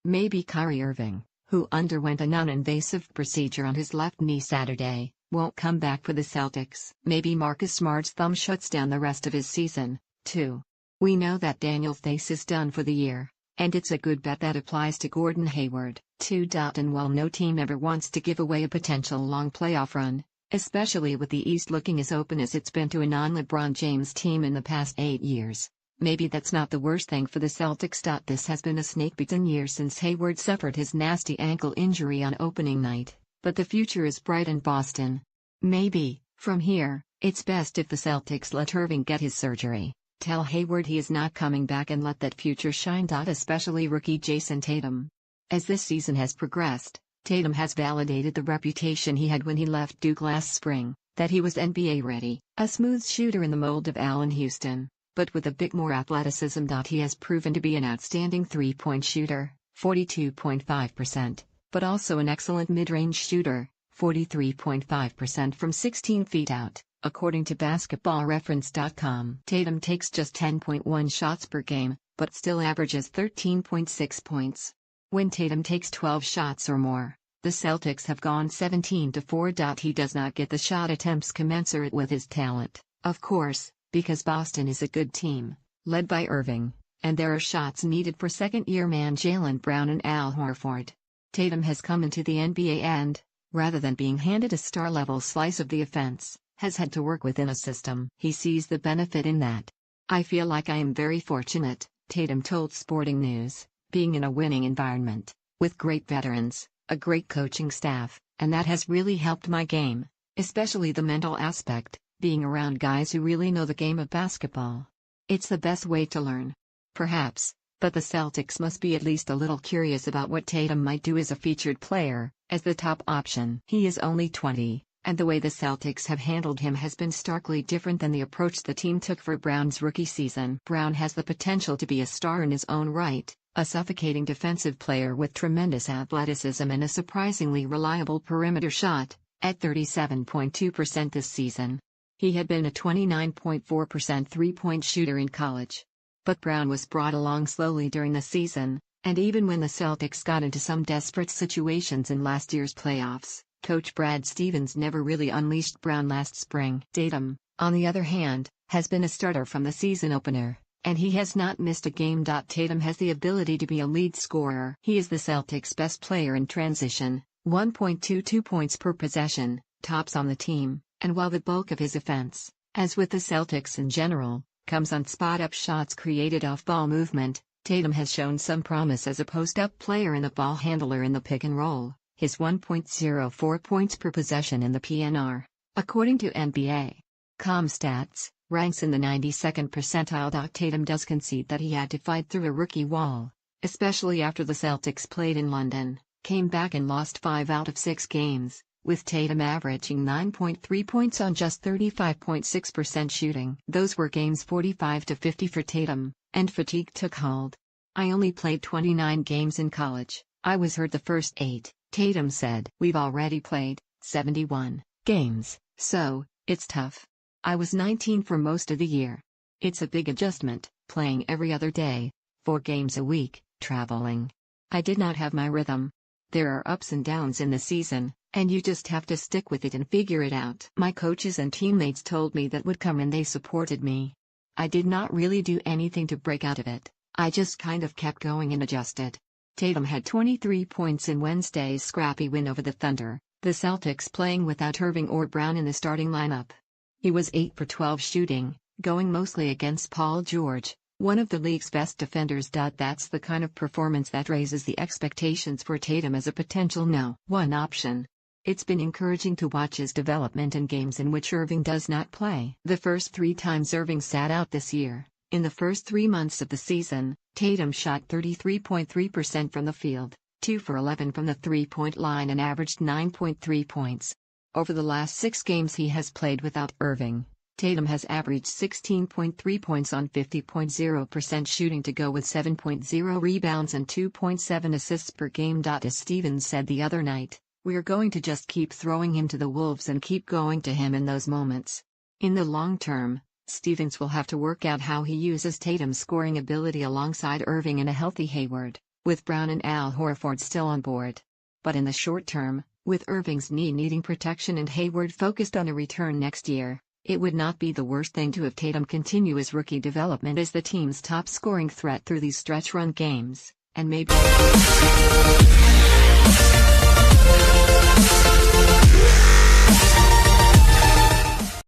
Maybe Kyrie Irving, who underwent a non-invasive procedure on his left knee Saturday, won't come back for the Celtics. Maybe Marcus Smart's thumb shuts down the rest of his season, too. We know that Daniel Theis is done for the year, and it's a good bet that applies to Gordon Hayward, too.And while no team ever wants to give away a potential long playoff run, especially with the East looking as open as it's been to a non-LeBron James team in the past 8 years, maybe that's not the worst thing for the Celtics. This has been a snake-bitten year since Hayward suffered his nasty ankle injury on opening night, but the future is bright in Boston. Maybe, from here, it's best if the Celtics let Irving get his surgery, tell Hayward he is not coming back, and let that future shine. Especially rookie Jayson Tatum. As this season has progressed, Tatum has validated the reputation he had when he left Duke last spring, that he was NBA ready, a smooth shooter in the mold of Allen Houston, but with a bit more athleticism. He has proven to be an outstanding three-point shooter, 42.5%, but also an excellent mid-range shooter, 43.5% from 16 feet out, according to basketballreference.com. Tatum takes just 10.1 shots per game, but still averages 13.6 points. When Tatum takes 12 shots or more, the Celtics have gone 17-4. He does not get the shot attempts commensurate with his talent, of course, because Boston is a good team, led by Irving, and there are shots needed for second-year man Jaylen Brown and Al Horford. Tatum has come into the NBA and, rather than being handed a star-level slice of the offense, has had to work within a system. He sees the benefit in that. "I feel like I am very fortunate," Tatum told Sporting News, "being in a winning environment, with great veterans, a great coaching staff, and that has really helped my game, especially the mental aspect, being around guys who really know the game of basketball. It's the best way to learn. Perhaps, but the Celtics must be at least a little curious about what Tatum might do as a featured player, as the top option. He is only 20, and the way the Celtics have handled him has been starkly different than the approach the team took for Brown's rookie season. Brown has the potential to be a star in his own right, a suffocating defensive player with tremendous athleticism and a surprisingly reliable perimeter shot, at 37.2% this season. He had been a 29.4% three-point shooter in college. But Brown was brought along slowly during the season, and even when the Celtics got into some desperate situations in last year's playoffs, coach Brad Stevens never really unleashed Brown last spring. Tatum, on the other hand, has been a starter from the season opener, and he has not missed a game. Tatum has the ability to be a lead scorer. He is the Celtics' best player in transition, 1.22 points per possession, tops on the team, and while the bulk of his offense, as with the Celtics in general, comes on spot-up shots created off ball movement, Tatum has shown some promise as a post-up player and a ball handler in the pick and roll. His 1.04 points per possession in the PNR, according to NBA.com stats, ranks in the 92nd percentile. Tatum does concede that he had to fight through a rookie wall, especially after the Celtics played in London, came back and lost 5 out of 6 games, with Tatum averaging 9.3 points on just 35.6% shooting. Those were games 45-50 for Tatum, and fatigue took hold. "I only played 29 games in college. I was hurt the first 8, Tatum said. "We've already played 71 games, so it's tough. I was 19 for most of the year. It's a big adjustment, playing every other day, 4 games a week, traveling. I did not have my rhythm. There are ups and downs in the season, and you just have to stick with it and figure it out. My coaches and teammates told me that would come and they supported me. I did not really do anything to break out of it. I just kind of kept going and adjusted." Tatum had 23 points in Wednesday's scrappy win over the Thunder, the Celtics playing without Irving or Brown in the starting lineup. He was 8 for 12 shooting, going mostly against Paul George, one of the league's best defenders. That's the kind of performance that raises the expectations for Tatum as a potential No.1 option. It's been encouraging to watch his development in games in which Irving does not play. The first 3 times Irving sat out this year, in the first 3 months of the season, Tatum shot 33.3% from the field, 2 for 11 from the three-point line, and averaged 9.3 points. Over the last 6 games he has played without Irving, Tatum has averaged 16.3 points on 50.0% shooting to go with 7.0 rebounds and 2.7 assists per game. As Stevens said the other night, "We're going to just keep throwing him to the wolves and keep going to him in those moments." In the long term, Stevens will have to work out how he uses Tatum's scoring ability alongside Irving and a healthy Hayward. with Brown and Al Horford still on board. But in the short term, with Irving's knee needing protection and Hayward focused on a return next year, it would not be the worst thing to have Tatum continue his rookie development as the team's top scoring threat through these stretch run games, and maybe